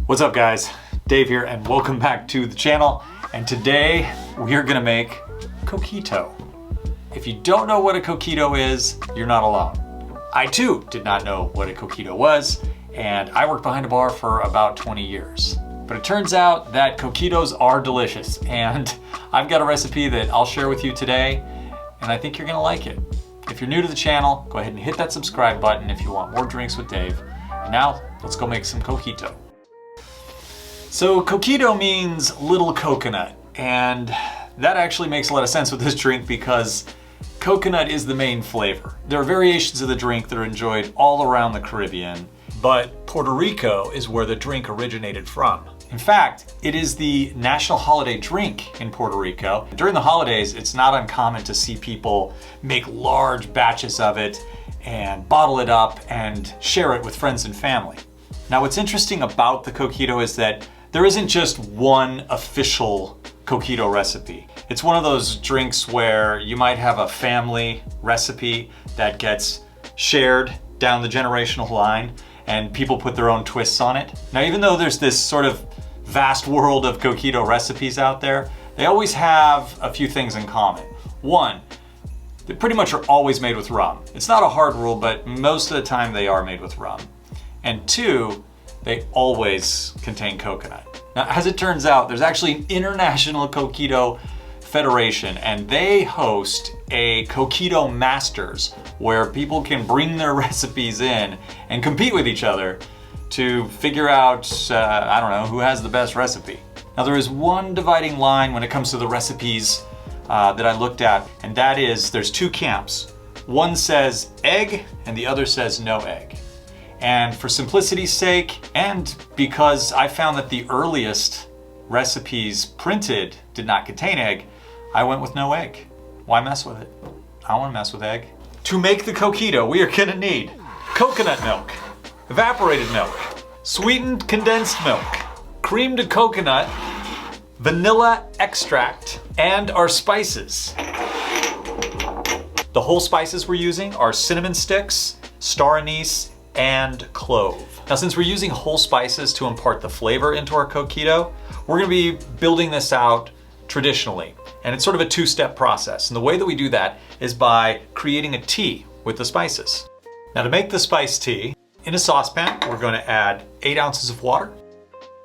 What's up guys? Dave here and welcome back to the channel. And today we are gonna make Coquito. If you don't know what a Coquito is, you're not alone. I too did not know what a Coquito was, and I worked behind a bar for about 20 years. But it turns out that Coquitos are delicious, and I've got a recipe that I'll share with you today, and I think you're gonna like it. If you're new to the channel, go ahead and hit that subscribe button if you want more drinks with Dave. And now, let's go make some Coquito. So Coquito means little coconut, and that actually makes a lot of sense with this drink because coconut is the main flavor. There are variations of the drink that are enjoyed all around the Caribbean, but Puerto Rico is where the drink originated from. In fact, it is the national holiday drink in Puerto Rico. During the holidays, it's not uncommon to see people make large batches of it and bottle it up and share it with friends and family. Now, what's interesting about the Coquito is that there isn't just one official Coquito recipe. It's one of those drinks where you might have a family recipe that gets shared down the generational line and people put their own twists on it. Now, even though there's this sort of vast world of Coquito recipes out there, they always have a few things in common. One, they pretty much are always made with rum. It's not a hard rule, but most of the time they are made with rum. And two, they always contain coconut. Now, as it turns out, there's actually an International Coquito Federation, and they host a Coquito Masters where people can bring their recipes in and compete with each other to figure out, I don't know, who has the best recipe. Now, there is one dividing line when it comes to the recipes that I looked at, and that is there's two camps. One says egg, and the other says no egg. And for simplicity's sake, and because I found that the earliest recipes printed did not contain egg, I went with no egg. Why mess with it? I don't want to mess with egg. To make the Coquito, we are gonna need coconut milk, evaporated milk, sweetened condensed milk, creamed coconut, vanilla extract, and our spices. The whole spices we're using are cinnamon sticks, star anise, and clove. Now, since we're using whole spices to impart the flavor into our Coquito, we're gonna be building this out traditionally. And it's sort of a two-step process. And the way that we do that is by creating a tea with the spices. Now, to make the spice tea, in a saucepan, we're gonna add 8 ounces of water.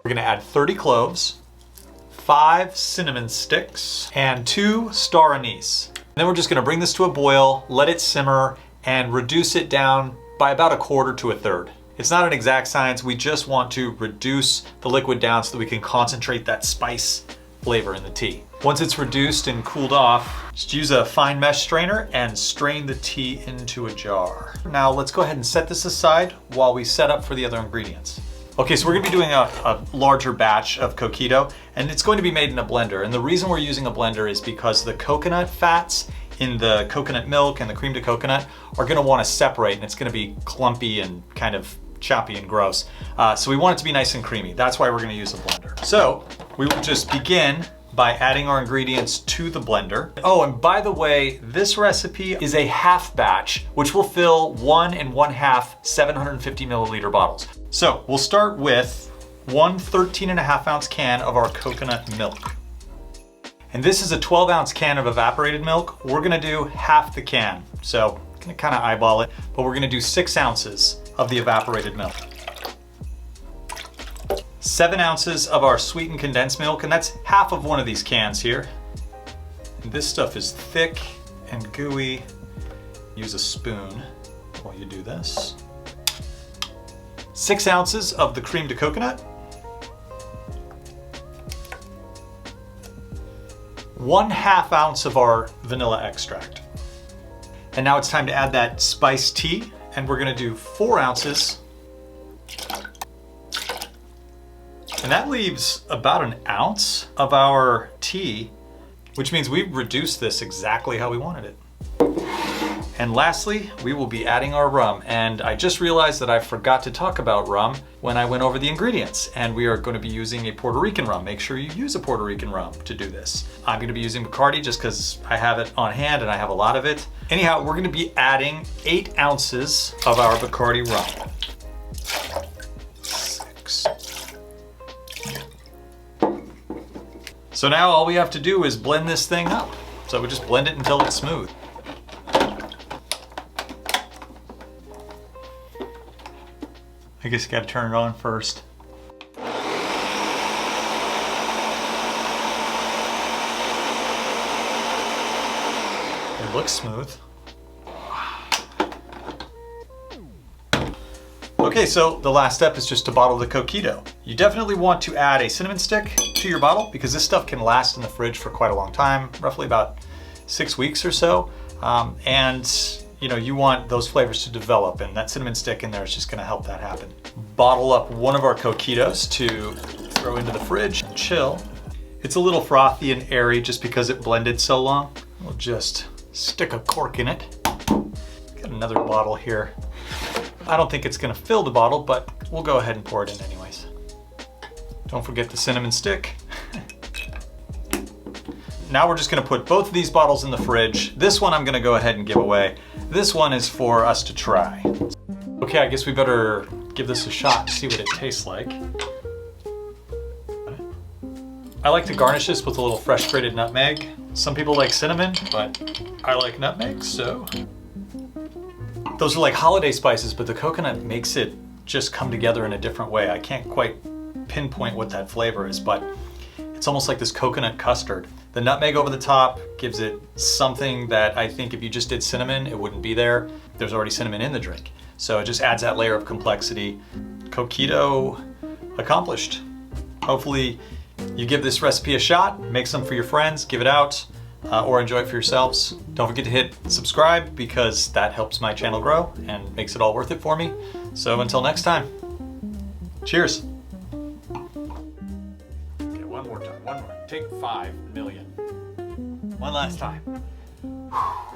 We're gonna add 30 cloves, 5 cinnamon sticks, and 2 star anise. And then we're just gonna bring this to a boil, let it simmer, and reduce it down by about 1/4 to 1/3. It's not an exact science, we just want to reduce the liquid down so that we can concentrate that spice flavor in the tea. Once it's reduced and cooled off, just use a fine mesh strainer and strain the tea into a jar. Now let's go ahead and set this aside while we set up for the other ingredients. Okay, so we're gonna be doing a larger batch of Coquito, and it's going to be made in a blender. And the reason we're using a blender is because the coconut fats in the coconut milk and the cream to coconut are gonna wanna separate, and it's gonna be clumpy and kind of choppy and gross. So we want it to be nice and creamy. That's why we're gonna use a blender. So we will just begin by adding our ingredients to the blender. Oh, and by the way, this recipe is a half batch, which will fill 1 1/2 750 milliliter bottles. So we'll start with one 13.5 ounce can of our coconut milk. And this is a 12 ounce can of evaporated milk. We're gonna do half the can. So I'm gonna kind of eyeball it, but we're gonna do 6 ounces of the evaporated milk. 7 ounces of our sweetened condensed milk, and that's half of one of these cans here. And this stuff is thick and gooey. Use a spoon while you do this. 6 ounces of the cream to coconut. 1/2 ounce of our vanilla extract. And now it's time to add that spiced tea, and we're gonna do 4 ounces. And that leaves about 1 ounce of our tea, which means we've reduced this exactly how we wanted it. And lastly, we will be adding our rum. And I just realized that I forgot to talk about rum when I went over the ingredients. And we are going to be using a Puerto Rican rum. Make sure you use a Puerto Rican rum to do this. I'm going to be using Bacardi just because I have it on hand and I have a lot of it. Anyhow, we're going to be adding 8 ounces of our Bacardi rum. 6. So now all we have to do is blend this thing up. So we just blend it until it's smooth. I guess you gotta turn it on first. It looks smooth. Okay, so the last step is just to bottle the Coquito. You definitely want to add a cinnamon stick to your bottle because this stuff can last in the fridge for quite a long time, roughly about 6 weeks or so. And you know, you want those flavors to develop, and that cinnamon stick in there is just gonna help that happen. Bottle up one of our Coquitos to throw into the fridge and chill. It's a little frothy and airy just because it blended so long. We'll just stick a cork in it. Got another bottle here. I don't think it's gonna fill the bottle, but we'll go ahead and pour it in anyways. Don't forget the cinnamon stick. Now we're just gonna put both of these bottles in the fridge. This one I'm gonna go ahead and give away. This one is for us to try. Okay, I guess we better give this a shot and see what it tastes like. I like to garnish this with a little fresh grated nutmeg. Some people like cinnamon, but I like nutmeg, so. Those are like holiday spices, but the coconut makes it just come together in a different way. I can't quite pinpoint what that flavor is, but it's almost like this coconut custard. The nutmeg over the top gives it something that I think if you just did cinnamon, it wouldn't be there. There's already cinnamon in the drink. So it just adds that layer of complexity. Coquito accomplished. Hopefully you give this recipe a shot, make some for your friends, give it out, or enjoy it for yourselves. Don't forget to hit subscribe because that helps my channel grow and makes it all worth it for me. So until next time, cheers. Okay, one more time, one more. Take 5 million. One last time. Whew.